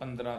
15,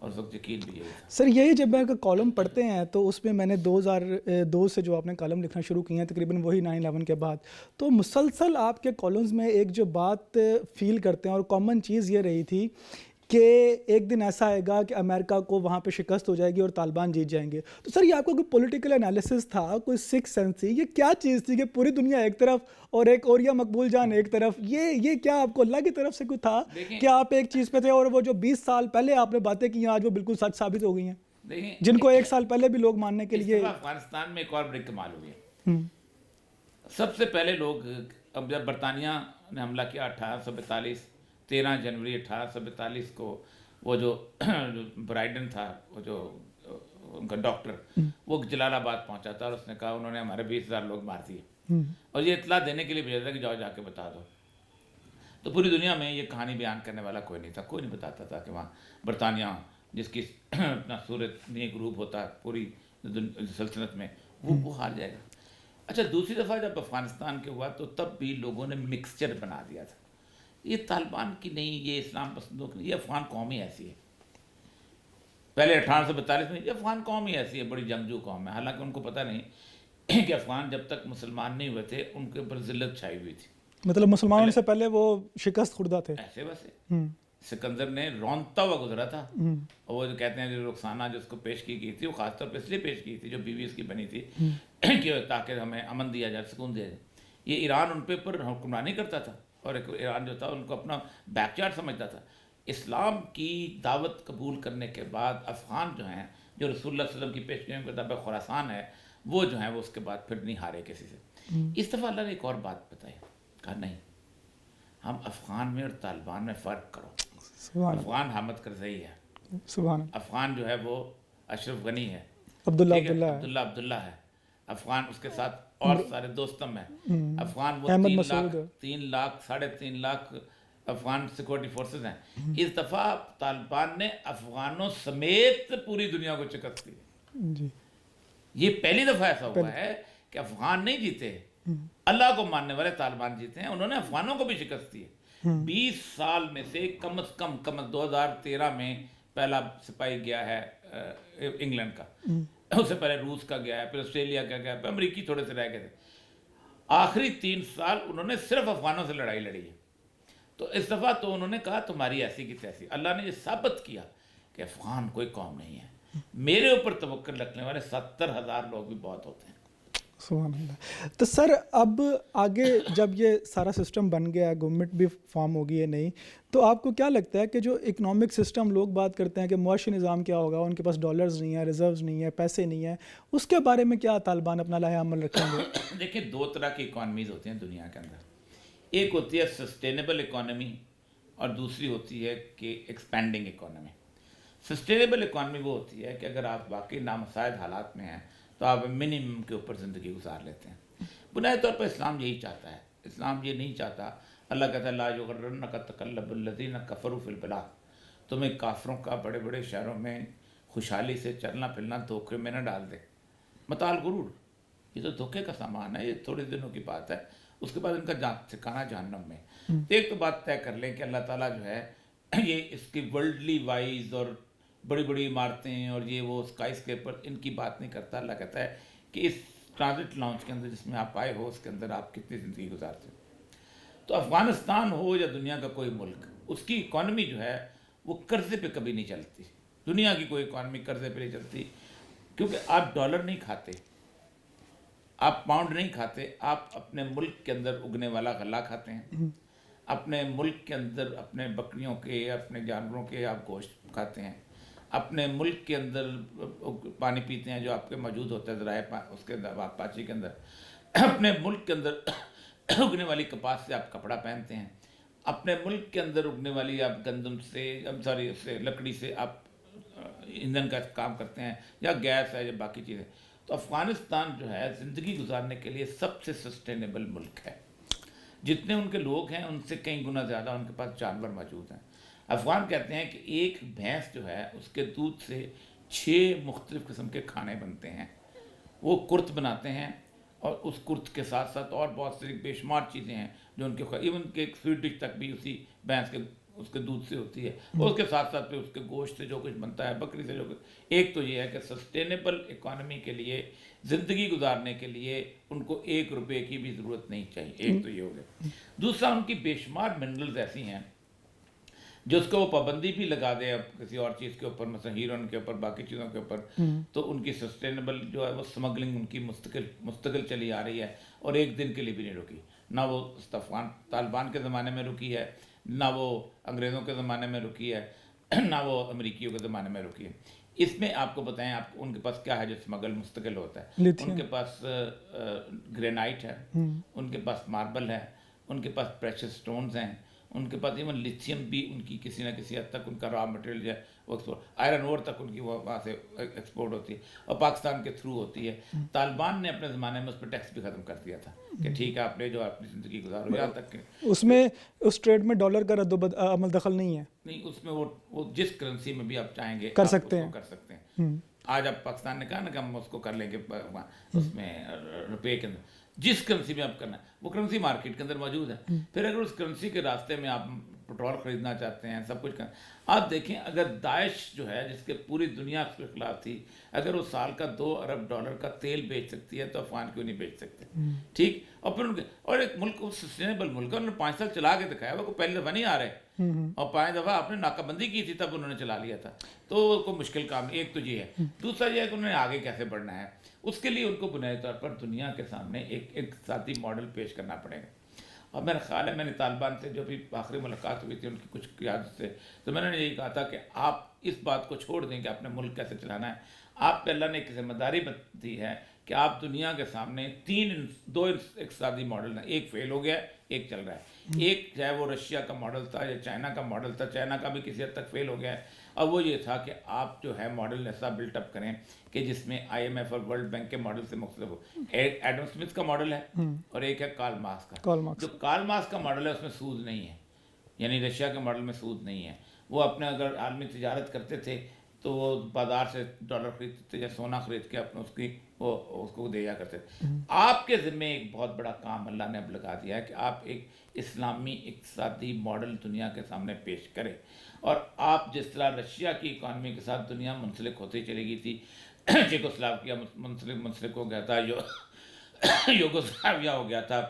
اور اس وقت یقین بھی یہی تھا. سر یہی جب میں کالم پڑھتے ہیں تو اس میں نے 2002 سے جو آپ نے کالم لکھنا شروع کی ہیں تقریباً وہی 9/11 کے بعد، تو مسلسل آپ کے کالمز میں ایک جو بات فیل کرتے ہیں اور کامن چیز یہ رہی تھی کہ ایک دن ایسا آئے گا کہ امریکہ کو وہاں پہ شکست ہو جائے گی اور طالبان جیت جائیں گے. تو سر یہ آپ کو کوئی پولیٹیکل انالیسس تھا، کوئی سکس سینس تھی، یہ کیا چیز تھی کہ پوری دنیا ایک طرف اور ایک اوریا مقبول جان ایک طرف، یہ کیا آپ کو اللہ کی طرف سے کوئی تھا کہ آپ ایک چیز پہ تھے اور وہ جو 20 سال پہلے آپ نے باتیں کی ہیں آج وہ بالکل سچ ثابت ہو گئی ہیں، جن کو 1 سال پہلے بھی لوگ ماننے کے لیے. افغانستان میں ایک اور بڑی کمال ہوئی ہے. سب سے پہلے لوگ اب جب برطانیہ نے حملہ کیا 1842 13 جنوری 1842 کو، وہ جو برائیڈن تھا، وہ جو ان کا ڈاکٹر، وہ جلال آباد پہنچا تھا اور اس نے کہا انہوں نے ہمارے 20,000 لوگ مار دیے، اور یہ اطلاع دینے کے لیے بھیجا تھا کہ جاؤ جا کے بتا دو. تو پوری دنیا میں یہ کہانی بیان کرنے والا کوئی نہیں تھا، کوئی نہیں بتاتا تھا کہ وہاں برطانیہ جس کی اپنا صورت نہیں گروپ ہوتا پوری سلطنت میں، وہ ہار جائے گا. اچھا دوسری دفعہ جب افغانستان کے ہوا تو تب بھی لوگوں نے مکسچر بنا دیا تھا، یہ طالبان کی نہیں، یہ اسلام پسندوں کی نہیں، یہ افغان قوم ہی ایسی ہے. پہلے 1842 میں یہ افغان قوم ہی ایسی ہے، بڑی جنگجو قوم ہے. حالانکہ ان کو پتہ نہیں کہ افغان جب تک مسلمان نہیں ہوئے تھے ان کے اوپر ذلت چھائی ہوئی تھی. مطلب مسلمانوں سے پہلے وہ شکست خوردہ تھے. ایسے ویسے سکندر نے رونتا ہوا گزرا تھا، اور وہ جو کہتے ہیں جو رخسانہ جس کو پیش کی گئی تھی وہ خاص طور پہ اس لیے پیش کی تھی جو بیوی اس کی بنی تھی کہ تاکہ ہمیں امن دیا جائے، سکون دیا جائے. یہ ایران ان پہ پر حکمرانی کرتا تھا اور ایران جو تھا ان کو اپنا بیک یارڈ سمجھتا تھا. اسلام کی دعوت قبول کرنے کے بعد افغان جو ہیں، جو رسول اللہ صلی اللہ علیہ وسلم کی پیشگیوں کے تابع خراسان ہے، وہ جو ہیں وہ اس کے بعد پھر نہیں ہارے کسی سے. اس دفعہ اللہ نے ایک اور بات بتائی، کہا نہیں، ہم افغان میں اور طالبان میں فرق کرو. افغان حامد کرزئی ہے، افغان جو ہے وہ اشرف غنی ہے، عبداللہ ہے، افغان اس کے ساتھ اور سارے دوستم ہیں، افغان وہ 3 لاکھ 3.5 لاکھ افغان سیکورٹی فورسز ہیں. اس دفعہ طالبان نے افغانوں سمیت پوری دنیا کو شکست دی. یہ پہلی دفعہ ایسا ہوا ہے کہ افغان نہیں جیتے، اللہ کو ماننے والے طالبان جیتے ہیں. انہوں نے افغانوں کو بھی شکست دی ہے. 20 سال میں سے کم از کم 2013 میں پہلا سپاہی گیا ہے انگلینڈ کا، اس سے پہلے روس کا گیا ہے، پھر آسٹریلیا کا گیا ہے، پھر امریکی تھوڑے سے رہ گئے تھے. آخری 3 سال انہوں نے صرف افغانوں سے لڑائی لڑی ہے. تو اس دفعہ تو انہوں نے کہا تمہاری ایسی کی تیسی. اللہ نے یہ ثابت کیا کہ افغان کوئی قوم نہیں ہے. میرے اوپر توکل رکھنے والے 70,000 لوگ بھی بہت ہوتے ہیں. سبحان اللہ. تو سر اب آگے جب یہ سارا سسٹم بن گیا ہے، گورنمنٹ بھی فارم ہوگی ہے نہیں، تو آپ کو کیا لگتا ہے کہ جو اکنامک سسٹم لوگ بات کرتے ہیں کہ معاشی نظام کیا ہوگا، ان کے پاس ڈالرز نہیں ہیں، ریزروز نہیں ہیں، پیسے نہیں ہیں، اس کے بارے میں کیا طالبان اپنا لائحہ عمل رکھیں گے؟ دیکھیں 2 طرح کی اکانومیز ہوتی ہیں دنیا کے اندر. ایک ہوتی ہے سسٹینیبل اکانومی اور دوسری ہوتی ہے کہ ایکسپینڈنگ اکانومی. سسٹینیبل اکانومی وہ ہوتی ہے کہ اگر آپ واقعی نامساعد حالات میں ہیں تو آپ منیمم کے اوپر زندگی گزار لیتے ہیں. بنیادی طور پر اسلام یہی چاہتا ہے. اسلام یہ نہیں چاہتا. اللہ کہتا ہے لا یغرنک تقلب الذین کفروا فی البلاد، تمہیں کافروں کا بڑے بڑے شہروں میں خوشحالی سے چلنا پھرنا دھوکے میں نہ ڈال دے. متاع الغرور، یہ تو دھوکے کا سامان ہے، یہ تھوڑے دنوں کی بات ہے، اس کے بعد ان کا ٹھکانہ جہنم میں. ایک تو بات طے کر لیں کہ اللہ تعالیٰ جو ہے یہ اس کی ورلڈلی وائز اور بڑی بڑی عمارتیں اور یہ وہ اسکائی اسکیپر ان کی بات نہیں کرتا. اللہ کہتا ہے کہ اس ٹرانزٹ لاؤنج کے اندر جس میں آپ آئے ہو اس کے اندر آپ کتنی زندگی گزارتے ہو. تو افغانستان ہو یا دنیا کا کوئی ملک، اس کی اکانومی جو ہے وہ قرضے پہ کبھی نہیں چلتی. دنیا کی کوئی اکانومی قرضے پہ نہیں چلتی، کیونکہ آپ ڈالر نہیں کھاتے، آپ پاؤنڈ نہیں کھاتے، آپ اپنے ملک کے اندر اگنے والا غلہ کھاتے ہیں، اپنے ملک کے اندر اپنے بکریوں کے اپنے جانوروں کے آپ گوشت کھاتے ہیں، اپنے ملک کے اندر پانی پیتے ہیں جو آپ کے موجود ہوتا ہے ذرائع اس کے اندر پاچی کے اندر، اپنے ملک کے اندر اگنے والی کپاس سے آپ کپڑا پہنتے ہیں، اپنے ملک کے اندر اگنے والی آپ گندم سے لکڑی سے آپ ایندھن کا کام کرتے ہیں، یا گیس ہے یا باقی چیزیں. تو افغانستان جو ہے زندگی گزارنے کے لیے سب سے سسٹینیبل ملک ہے. جتنے ان کے لوگ ہیں ان سے کئی گنا زیادہ ان کے پاس جانور موجود ہیں. افغان کہتے ہیں کہ ایک بھینس جو ہے اس کے دودھ سے 6 مختلف قسم کے کھانے بنتے ہیں. وہ کرت بناتے ہیں اور اس کرت کے ساتھ ساتھ اور بہت سی بے شمار چیزیں ہیں جو ان کے ایون کے سویٹ ڈش تک بھی اسی بھینس کے اس کے دودھ سے ہوتی ہے، اور اس کے ساتھ ساتھ پھر اس کے گوشت سے جو کچھ بنتا ہے، بکری سے جو کچھ. ایک تو یہ ہے کہ سسٹینیبل اکانومی کے لیے، زندگی گزارنے کے لیے ان کو 1 روپے کی بھی ضرورت نہیں چاہیے. ایک تو یہ ہو گیا. دوسرا ان کی بے شمار منرلز ایسی ہیں جو اس کو وہ پابندی بھی لگا دے اب کسی اور چیز کے اوپر، مثلا ہیرون کے اوپر، باقی چیزوں کے اوپر، تو ان کی سسٹینیبل جو ہے وہ سمگلنگ ان کی مستقل چلی آ رہی ہے، اور ایک دن کے لیے بھی نہیں رکی. نہ وہ طالبان کے زمانے میں رکی ہے، نہ وہ انگریزوں کے زمانے میں رکی ہے، نہ وہ امریکیوں کے زمانے میں رکی ہے. اس میں آپ کو بتائیں، آپ ان کے پاس کیا ہے جو اسمگل مستقل ہوتا ہے؟ ان کے پاس گرینائٹ ہے، ان کے پاس ماربل ہے، ان کے پاس پریشس سٹونز ہیں، ان کے پاس ایون لیتھیم بھی ان کی کسی نہ کسی حد تک ان کا را مٹیریل جو ہے وہ ایکسپورٹ، آئرن اور تک ان کی وہ وہاں سے ایکسپورٹ ہوتی ہے، اور پاکستان کے تھرو ہوتی ہے. طالبان نے اپنے زمانے میں اس پہ ٹیکس بھی ختم کر دیا تھا کہ ٹھیک ہے آپ نے جو اپنی زندگی گزارو، یہاں تک کہ اس میں اس ٹریڈ میں ڈالر کا رد و عمل دخل نہیں ہے. نہیں، اس میں وہ جس کرنسی میں بھی آپ چاہیں گے کر آپ سکتے اس ہیں. کو کر سکتے ہیں. آج آپ پاکستان نے کہا نا کہ ہم اس کو کر لیں گے اس میں روپے کے اندر، جس کرنسی میں آپ کرنا ہے وہ کرنسی مارکیٹ کے اندر موجود ہے. پھر اگر اس کرنسی کے راستے میں آپ پٹرول خریدنا چاہتے ہیں، سب کچھ کرنا، آپ دیکھیں اگر داعش جو ہے جس کے پوری دنیا کے خلاف تھی، اگر وہ سال کا $2 ارب کا تیل بیچ سکتی ہے تو افغان کیوں نہیں بیچ سکتے؟ ٹھیک. اور پھر اور ایک ملک سسٹینیبل ملک ہے، انہوں نے 5 سال چلا کے دکھایا، وہ پہلی دفعہ نہیں آ رہے، اور 5 دفعہ آپ نے ناکہ بندی کی تھی تب انہوں نے چلا لیا تھا. تو کوئی مشکل کام نہیں. ایک تو یہ ہے. دوسرا یہ ہے کہ انہوں نے آگے کیسے بڑھنا ہے. اس کے لیے ان کو بنیادی طور پر دنیا کے سامنے ایک اقتصادی ماڈل پیش کرنا پڑے گا. اور میرا خیال ہے، میں نے طالبان سے جو بھی آخری ملاقات ہوئی تھی ان کی کچھ قیادت سے، تو میں نے یہی کہا تھا کہ آپ اس بات کو چھوڑ دیں کہ اپنے ملک کیسے چلانا ہے. آپ پہ اللہ نے ایک ذمہ داری دی ہے کہ آپ دنیا کے سامنے 2 اقتصادی ماڈل ہیں. ایک فیل ہو گیا ہے، ایک چل رہا ہے. ایک چاہے وہ رشیا کا ماڈل تھا یا چائنا کا ماڈل تھا، چائنا کا بھی کسی حد تک فیل ہو گیا ہے. اور وہ یہ تھا کہ آپ جو ہے ماڈل ایسا بلٹ اپ کریں کہ جس میں IMF اور ورلڈ بینک کے ماڈل سے مختلف ہو. ایڈم اسمتھ کا ماڈل ہے اور ایک ہے کارل مارکس کا. جو کارل مارکس کا ماڈل ہے اس میں سود نہیں ہے، یعنی رشیا کے ماڈل میں سود نہیں ہے. وہ اپنے اگر عالمی تجارت کرتے تھے تو وہ بازار سے ڈالر خریدتے تھے یا سونا خرید کے اپنے اس کو دیا کرتے تھے. آپ کے ذمے ایک بہت بڑا کام اللہ نے اب لگا دیا ہے کہ آپ ایک اسلامی اقتصادی ماڈل دنیا کے سامنے پیش کریں. اور آپ جس طرح رشیا کی اکانومی کے ساتھ دنیا منسلک ہوتی چلی گئی تھی، چیکوسلاواکیا منسلک ہو گیا تھا، یوگوسلاویا ہو گیا تھا،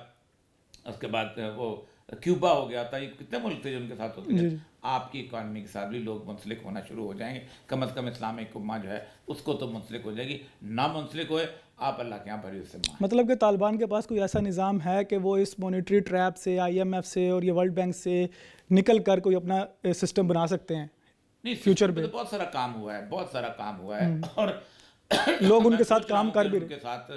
اس کے بعد وہ کیوبا ہو گیا تھا، یہ کتنے ملک تھے جو ان کے ساتھ ہوتے ہیں. آپ کی اکانومی کے ساتھ بھی لوگ منسلک ہونا شروع ہو جائیں گے. کم از کم اسلامک امہ جو ہے اس کو تو منسلک ہو جائے گی. نہ منسلک ہوئے آپ اللہ کے یہاں بھری اس سے ماں. مطلب کہ طالبان کے پاس کوئی ایسا نظام ہے کہ وہ اس مانیٹری ٹریپ سے، IMF سے اور یہ ورلڈ بینک سے نکل کر کوئی اپنا سسٹم بنا سکتے ہیں؟ نہیں، فیوچر پہ بہت سارا کام ہوا ہے، بہت سارا کام ہوا ہے، اور لوگ ان کے ساتھ کام کر بھی ان کے ساتھ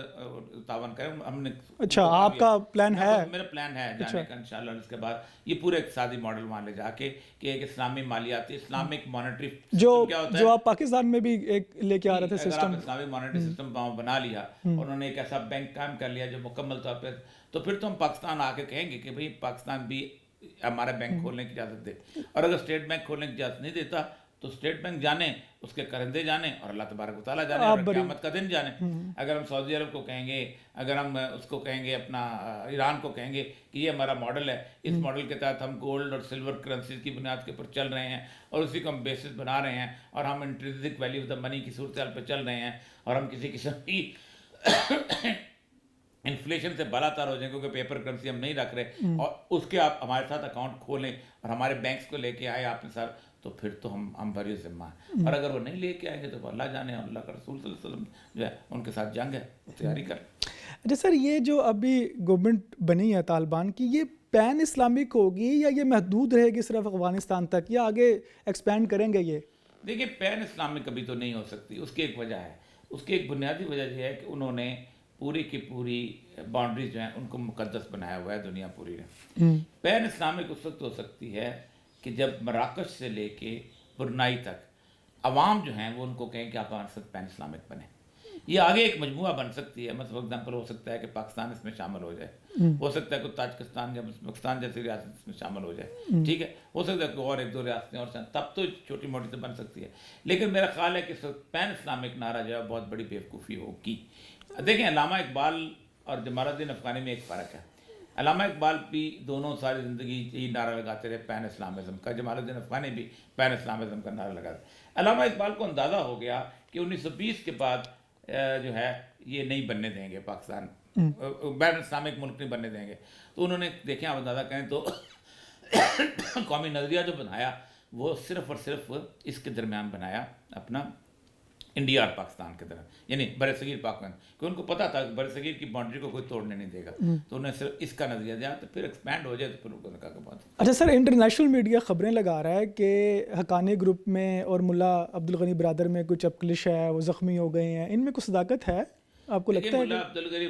تعاون کریں. ہم نے اچھا، آپ کا پلان ہے؟ میرا پلان ہے جانے کا انشاءاللہ. اس کے بعد یہ پورے اقتصادی ماڈل وہاں لے جا کے کہ ایک اسلامی مالیاتی، اسلامک مانیٹری جو آپ پاکستان میں بھی ایک لے کے آ رہے تھے سسٹم، اسلامی مانیٹری سسٹم بنا لیا اور انہوں نے ایک ایسا بینک قائم کر لیا جو مکمل طور پہ، تو پھر تو ہم پاکستان آ کے کہیں گے کہ بھئی پاکستان بھی ہمارا بینک کھولنے کی اجازت دے. اور اگر اسٹیٹ بینک کھولنے کی اجازت نہیں دیتا تو اسٹیٹ بینک جانے، اس کے کرندے جانے، اور اللہ تبارک و تعالیٰ جانے، اور قیامت کا دن جانے. اگر ہم سعودی عرب کو کہیں گے، اگر ہم اس کو کہیں گے، اپنا ایران کو کہیں گے کہ یہ ہمارا ماڈل ہے، اس ماڈل کے تحت ہم گولڈ اور سلور کرنسیز کی بنیاد کے اوپر چل رہے ہیں اور اسی کو ہم بیسس بنا رہے ہیں، اور ہم انٹرنسک ویلیو آف دا منی کی صورتحال پہ چل رہے ہیں، اور ہم کسی قسم کی انفلیشن سے بالا تر ہو جائیں کیونکہ پیپر کرنسی ہم نہیں رکھ رہے، اور اس کے آپ ہمارے ساتھ اکاؤنٹ کھولیں اور ہمارے بینکس کو لے کے آئے آپ نے سر، تو پھر تو ہم بھری ذمہ ہیں. اور اگر وہ نہیں لے کے آئیں گے تو اللہ جانے، اور اللہ کا رسول صلی اللہ علیہ وسلم جو ہے ان کے ساتھ جنگ ہے، وہ تیاری کر. اچھا سر، یہ جو ابھی گورنمنٹ بنی ہے طالبان کی، یہ پین اسلامک ہوگی یا یہ محدود رہے گی صرف افغانستان تک، یا آگے ایکسپینڈ کریں گے؟ یہ دیکھیے، پین اسلامک کبھی تو نہیں ہو سکتی. اس کی ایک وجہ ہے، اس کی ایک بنیادی وجہ یہ ہے کہ انہوں نے پوری کی پوری باؤنڈریز جو ہیں ان کو مقدس بنایا ہوا ہے دنیا پوری نے. پین اسلامک اس وقت ہو سکتی ہے کہ جب مراکش سے لے کے برنائی تک عوام جو ہیں وہ ان کو کہیں کہ آپ ہمارے ساتھ پین اسلامک بنیں. یہ آگے ایک مجموعہ بن سکتی ہے. مثلا فار ایگزامپل ہو سکتا ہے کہ پاکستان اس میں شامل ہو جائے، ہو سکتا ہے کہ تاجکستان یا پاکستان جیسی ریاست اس میں شامل ہو جائے، ٹھیک ہے، ہو سکتا ہے کہ اور 1-2 ریاستیں اور تب تو چھوٹی موٹی تو بن سکتی ہے. لیکن میرا خیال ہے کہ پین اسلامک نعرہ جو ہے بہت بڑی بیوقوفی ہوگی. دیکھیں، علامہ اقبال اور جمال الدین افغانی میں ایک فرق ہے. علامہ اقبال بھی دونوں ساری زندگی یہی نعرہ لگاتے رہے پین اسلامزم کا، جمال الدین افغانی بھی پین اسلامزم کا نعرہ لگاتے۔ علامہ اقبال کو اندازہ ہو گیا کہ 1920 کے بعد جو ہے یہ نہیں بننے دیں گے پاکستان، بین اسلامک ملک نہیں بننے دیں گے، تو انہوں نے دیکھیں آپ اندازہ کریں تو قومی نظریہ جو بنایا وہ صرف اور صرف اس کے درمیان بنایا اپنا انڈیا اور پاکستان کے طرف، یعنی برصغیر پاکستان، کہ ان کو پتہ تھا کہ برصغیر کی باؤنڈری کو کوئی توڑنے نہیں دے گا، تو انہیں صرف اس کا نظریہ دیا، تو پھر ایکسپینڈ ہو جائے تو پھر ان کو کہا کہ بات۔ اچھا سر، انٹرنیشنل میڈیا خبریں لگا رہا ہے کہ حقانی گروپ میں اور ملا عبدالغنی برادر میں کوئی چپکلش ہے، وہ زخمی ہو گئے ہیں، ان میں کوئی صداقت ہے؟ آپ کو لگتا ہے ملا عبدالغنی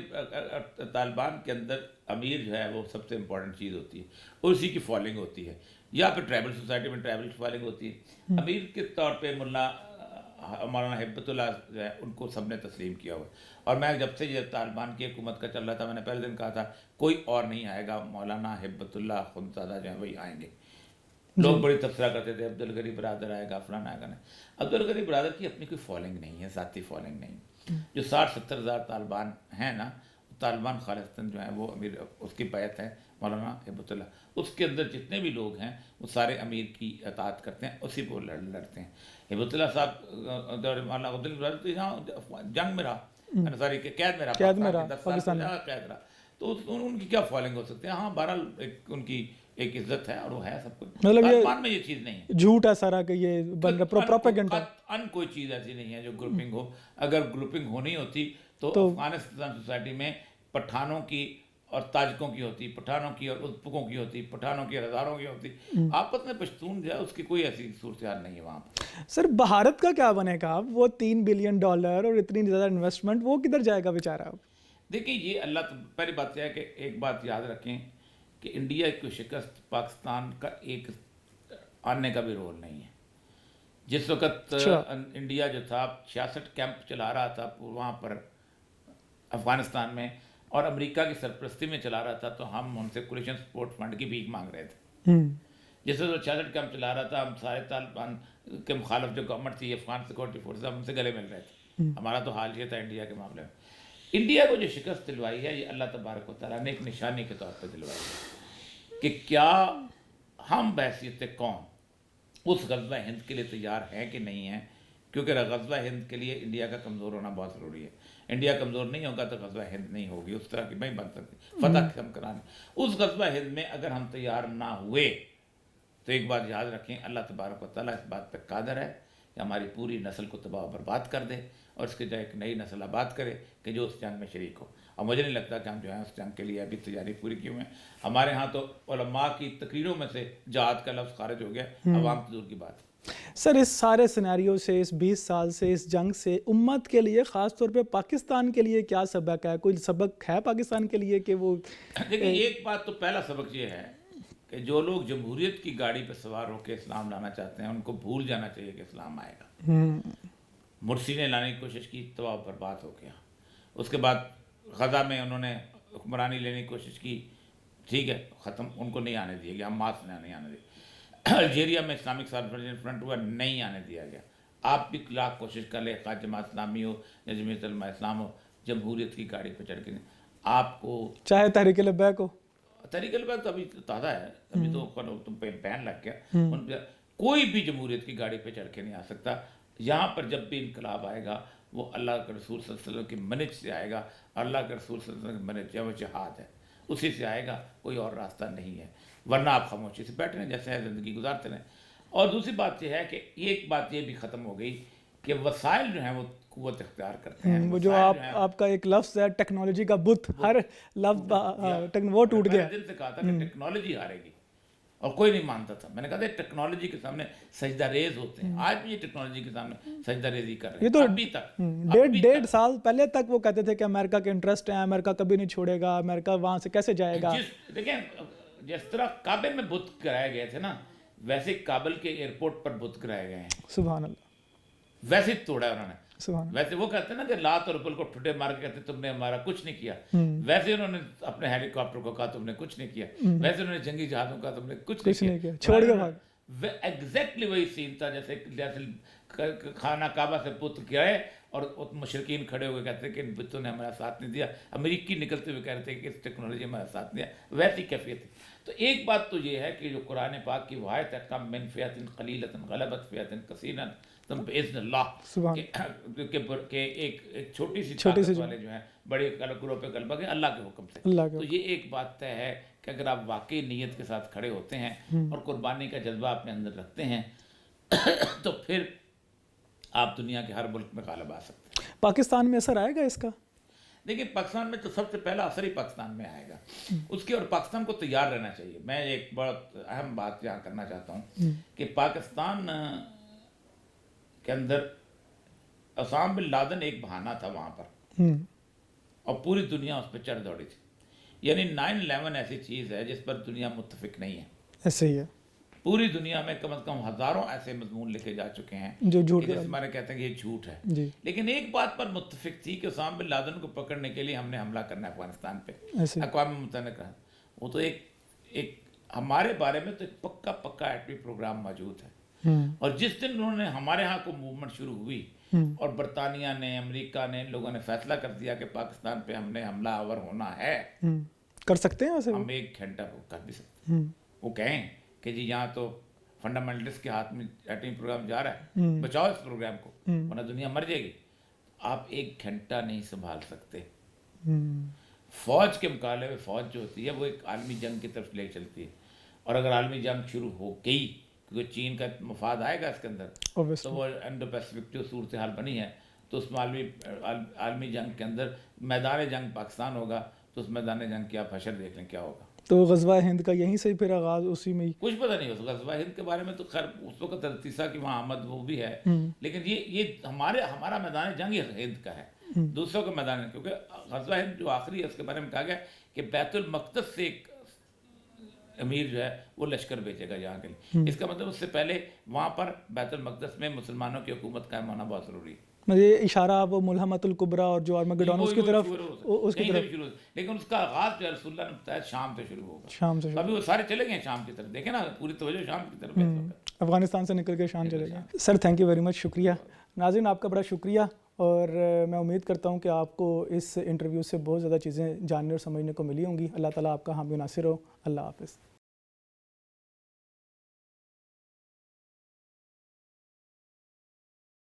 طالبان کے اندر امیر جو ہے وہ سب سے امپورٹنٹ چیز ہوتی ہے، اور اسی کی فالوئنگ ہوتی ہے، یا پھر ٹرائبل سوسائٹی میں ٹرائبل فالوئنگ ہوتی ہے۔ امیر کے طور پہ ملا مولانا ہبت اللہ جو ہے ان کو سب نے تسلیم کیا ہوا، اور میں جب سے یہ طالبان کی حکومت کا چل رہا تھا میں نے پہلے دن کہا تھا کوئی اور نہیں آئے گا، مولانا ہبت اللہ خنزادہ جو ہیں وہی آئیں گے۔ لوگ بڑی تبصرہ کرتے تھے عبدالغنی برادر آئے گا، فلانا آئے گا، نہیں، عبدالغنی برادر کی اپنی کوئی فالوئنگ نہیں ہے، ذاتی فالوئنگ نہیں۔ جو 60-70 ہزار طالبان ہیں نا، طالبان خالصتاً جو ہیں وہ امیر اس کی بیعت ہے مولانا ہبت اللہ، اس کے اندر جتنے بھی لوگ ہیں وہ سارے امیر کی اطاعت کرتے ہیں، اسی پہ لڑتے ہیں۔ ہبت اللہ صاحب مولانا عبدالغنی برادر تو یہاں جنگ میں رہا، سوری قید میں رہا، پاکستان میں قید رہا، تو ان کی کیا فالوئنگ ہو سکتی ہے؟ ہاں بہرحال ان کی ایک عزت ہے اور وہ ہے سب کچھ، طالبان میں یہ چیز نہیں ہے، جھوٹ ہے سارا کہ یہ بن رہا پروپیگنڈا، کوئی چیز ایسی نہیں ہے جو گروپنگ ہو۔ اگر گروپنگ ہونی ہوتی تو افغانستان سوسائٹی میں پٹھانوں کی اور تاجکوں کی ہوتی، پٹھانوں کی اور ازبکوں کی ہوتی، پٹھانوں کی اور ہزاروں کی ہوتی، آپس میں پشتون جو ہے اس کی کوئی ایسی صورتحال نہیں ہے وہاں پر۔ سر بھارت کا کیا بنے گا؟ وہ $3 بلین اور اتنی زیادہ انویسٹمنٹ، وہ کدھر جائے گا بیچارہ؟ دیکھیں یہ اللہ، پہلی بات یہ ہے کہ ایک بات یاد رکھیں کہ انڈیا کی شکست پاکستان کا ایک آنے کا بھی رول نہیں ہے۔ جس وقت انڈیا جو تھا 66 کیمپ چلا رہا تھا وہاں پر افغانستان میں، اور امریکہ کی سرپرستی میں چلا رہا تھا، تو ہم ان سے کولیشن سپورٹ فنڈ کی بھیک مانگ رہے تھے۔ جس وقت 66 کیمپ چلا رہا تھا ہم سارے طالبان کے مخالف جو گورنمنٹ تھی، افغان سیکورٹی فورسز، ہم ان سے گلے مل رہے تھے۔ ہمارا تو حال یہ تھا انڈیا کے معاملے میں۔ انڈیا کو جو شکست دلوائی ہے یہ اللہ تبارک و تعالیٰ نے ایک نشانی کے طور پہ دلوائی ہے کہ کیا ہم بحیثیت قوم اس غزوہ ہند کے لیے تیار ہیں کہ نہیں ہیں، کیونکہ غزوہ ہند کے لیے انڈیا کا کمزور ہونا بہت ضروری ہے۔ انڈیا کمزور نہیں ہوگا تو غزوہ ہند نہیں ہوگی، اس طرح کی نہیں بن سکتی فتح ہم کرانے۔ اس غزوہ ہند میں اگر ہم تیار نہ ہوئے تو ایک بات یاد رکھیں، اللہ تبارک و تعالیٰ اس بات پہ قادر ہے کہ ہماری پوری نسل کو تباہ و برباد کر دے، اور اس کے جائے ایک نئی نسل آباد کرے کہ جو اس جنگ میں شریک ہو۔ اور مجھے نہیں لگتا کہ ہم جو ہیں اس جنگ کے لیے ابھی تیاری پوری کی ہوئے ہیں۔ ہمارے ہاں تو علماء کی تقریروں میں سے جہاد کا لفظ خارج ہو گیا، عوام تو دور کی بات ہے۔ سر اس سارے سینیریو سے، اس 20 سال سے، اس جنگ سے امت کے لیے، خاص طور پہ پاکستان کے لیے کیا سبق ہے؟ کوئی سبق ہے پاکستان کے لیے کہ وہ؟ دیکھیں ایک بات تو پہلا سبق یہ ہے کہ جو لوگ جمہوریت کی گاڑی پہ سوار ہو کے اسلام لانا چاہتے ہیں ان کو بھول جانا چاہیے کہ اسلام آئے گا۔ مرسی نے لانے کی کوشش کی، تباہ برباد ہو گیا۔ اس کے بعد غزہ میں انہوں نے حکمرانی لینے کی کوشش کی، ٹھیک ہے، ختم، ان کو نہیں آنے دیا گیا، حماس نے نہیں آنے دیا۔ الجیریا میں اسلامک سالویشن فرنٹ ہوا، نہیں آنے دیا گیا۔ آپ بھی لاکھ کوشش کر لیں، خواہ جماعت اسلامی ہو یا جمعیت علماء اسلام ہو، جمہوریت کی گاڑی پہ چڑھ کے آپ کو، چاہے تحریک لبیک ہو، تحریک لبیک تو ابھی تازہ ہے، ابھی تو تم پہ بین لگ گیا، ان پہ کوئی بھی جمہوریت کی گاڑی پہ چڑھ کے نہیں آ سکتا۔ یہاں پر جب بھی انقلاب آئے گا وہ اللہ کے رسول صلی اللہ علیہ وسلم کی منہج سے آئے گا، اللہ کے رسول صلی اللہ علیہ وسلم کی منہج ہے وہ جہاد ہے، اسی سے آئے گا، کوئی اور راستہ نہیں ہے۔ ورنہ آپ خاموشی سے بیٹھ رہے ہیں جیسے ہے زندگی گزارتے رہیں۔ اور دوسری بات یہ ہے کہ ایک بات یہ بھی ختم ہو گئی کہ وسائل جو ہیں وہ قوت اختیار کرتے ہیں۔ وہ جو آپ کا ایک لفظ ہے ٹیکنالوجی کا بت، ہر لفظ وہ ٹوٹ گیا۔ دل سے کہا تھا کہ ٹیکنالوجی ہارے گی، اور کوئی نہیں مانتا تھا۔ میں نے کہا تھا ٹیکنالوجی کے سامنے سجدہ ریز ہوتے ہیں، آج بھی یہ ٹیکنالوجی کے سامنے سجدہ ریزی کر رہے ہیں۔ یہ تو ابھی تک 1.5 سال پہلے تک وہ کہتے تھے کہ امریکہ کے انٹرسٹ ہیں، امریکہ کبھی نہیں چھوڑے گا، امریکہ وہاں سے کیسے جائے گا۔ دیکھیں جس طرح کعبے میں بت کرائے گئے تھے نا، ویسے کابل کے ایئرپورٹ پر بت کرائے گئے ہیں، سبحان اللہ، ویسے ہی توڑا ہے انہوں نے۔ سبحان اللہ۔ ویسے وہ کہتے ہیں نا کہ لات اور عقل کو ٹھٹے مار کے کہتے تم نے ہمارا کچھ نہیں کیا، ویسے انہوں نے اپنے ہیلی کاپٹر کو کہا تم نے کچھ نہیں کیا، ویسے انہوں نے جنگی جہازوں کا تم نے کچھ نہیں کیا، چھوڑ کے بھاگ۔ ایگزیکٹلی وہی سین تھا جیسے خانہ کعبہ سے پت گئے اور مشرقین کھڑے ہوئے کہتے ہیں کہ بتوں نے ہمارا ساتھ نہیں دیا، امریکی نکلتے ہوئے کہہ رہے تھے کہ اس ٹیکنالوجی ہمارا ساتھ نہیں دیا، ویسی کیفیت ہے۔ تو ایک بات تو یہ ہے کہ جو قرآن پاک کی وایت ہے کم من فئۃ قلیلۃ غلبت فئۃ کثیرۃ باذن اللہ، کہ ایک چھوٹی سی طاقت والے جو ہیں بڑے گروہ پہ غلبہ کے اللہ کے حکم سے۔ تو یہ ایک بات طے ہے کہ اگر آپ واقعی نیت کے ساتھ کھڑے ہوتے ہیں اور قربانی کا جذبہ اپنے اندر رکھتے ہیں تو پھر آپ دنیا کے ہر ملک میں غالب آ سکتے ہیں۔ پاکستان میں اثر آئے گا اس کا؟ دیکھیں پاکستان میں تو سب سے پہلا اثر ہی پاکستان میں آئے گا، اس کے، اور پاکستان کو تیار رہنا چاہیے۔ میں ایک بہت اہم بات یہاں کرنا چاہتا ہوں کہ پاکستان کے اندر اسامہ بن لادن ایک بہانہ تھا وہاں پر، اور پوری دنیا اس پہ چڑھ دوڑی تھی۔ یعنی 9/11 ایسی چیز ہے جس پر دنیا متفق نہیں ہے، ایسے ہی ہے۔ پوری دنیا میں کم از کم ہزاروں ایسے مضمون لکھے جا چکے ہیں جو جھوٹ جیسے ہمارے کہتے ہیں کہ یہ جھوٹ ہے، جی، لیکن ایک بات پر متفق تھی کہ اسامہ بن لادن کو پکڑنے کے لیے ہم نے حملہ کرنا ہے افغانستان پہ۔ اقوام متحدہ نے کہا وہ تو ایک ہمارے بارے میں تو ایک پکا ایٹمی پروگرام موجود ہے، اور جس دن انہوں نے ہمارے ہاں کو موومنٹ شروع ہوئی اور برطانیہ نے، امریکہ نے، ان لوگوں نے فیصلہ کر دیا کہ پاکستان پہ ہم نے حملہ آور ہونا ہے، کر سکتے ہیں ویسے ہم 1 گھنٹہ وہ کر بھی سکتے ہیں۔ وہ کہیں کہ جی یہاں تو فنڈامنٹلسٹ کے ہاتھ میں ایٹمی پروگرام جا رہا ہے، بچاؤ اس پروگرام کو ورنہ دنیا مر جائے گی۔ آپ 1 گھنٹہ نہیں سنبھال سکتے۔ فوج کے مقابلے میں فوج جو ہوتی ہے وہ ایک عالمی جنگ کی طرف لے چلتی ہے، اور اگر عالمی جنگ شروع ہو گئی کیونکہ چین کا مفاد آئے گا اس کے اندر، تو وہ انڈو پیسفک جو صورتحال بنی ہے تو اس میں عالمی جنگ کے اندر میدان جنگ پاکستان ہوگا، تو اس میدان جنگ کی آپ حشر دیکھ لیں کیا ہوگا۔ تو غزوہ ہند کا یہیں سے پھر آغاز اسی میں ہی؟ کچھ پتہ نہیں ہوتا غزوہ ہند کے بارے میں، تو خیر اس وقت تیسا کی وہاں آمد وہ بھی ہے، لیکن یہ ہمارا میدان جنگ ہند کا ہے، دوسروں کا میدان، کیونکہ غزوہ ہند جو آخری ہے اس کے بارے میں کہا گیا کہ بیت المقدس سے ایک امیر جو ہے وہ لشکر بھیجے گا یہاں کے لیے۔ اس کا مطلب اس سے پہلے وہاں پر بیت المقدس میں مسلمانوں کی حکومت قائم ہونا بہت ضروری ہے۔ یہ اشارہ وہ ملحمۃ الکبریٰ اور جو آرمگڈون اس کی طرف، اس کی طرف، لیکن اس کا آغاز جو ہے رسول اللہ نے بتایا شام سے شروع ہوگا، شام سے۔ ابھی وہ سارے چلے گئے شام کی طرف، دیکھیں نا پوری توجہ شام کی طرف ہے، افغانستان سے نکل کے شام چلے گئے۔ Sir thank you very much, شکریہ۔ ناظرین آپ کا بڑا شکریہ، اور میں امید کرتا ہوں کہ آپ کو اس انٹرویو سے بہت زیادہ چیزیں جاننے اور سمجھنے کو ملی ہوں گی۔ اللہ تعالیٰ آپ کا حامی و ناصر ہو۔ اللہ حافظ۔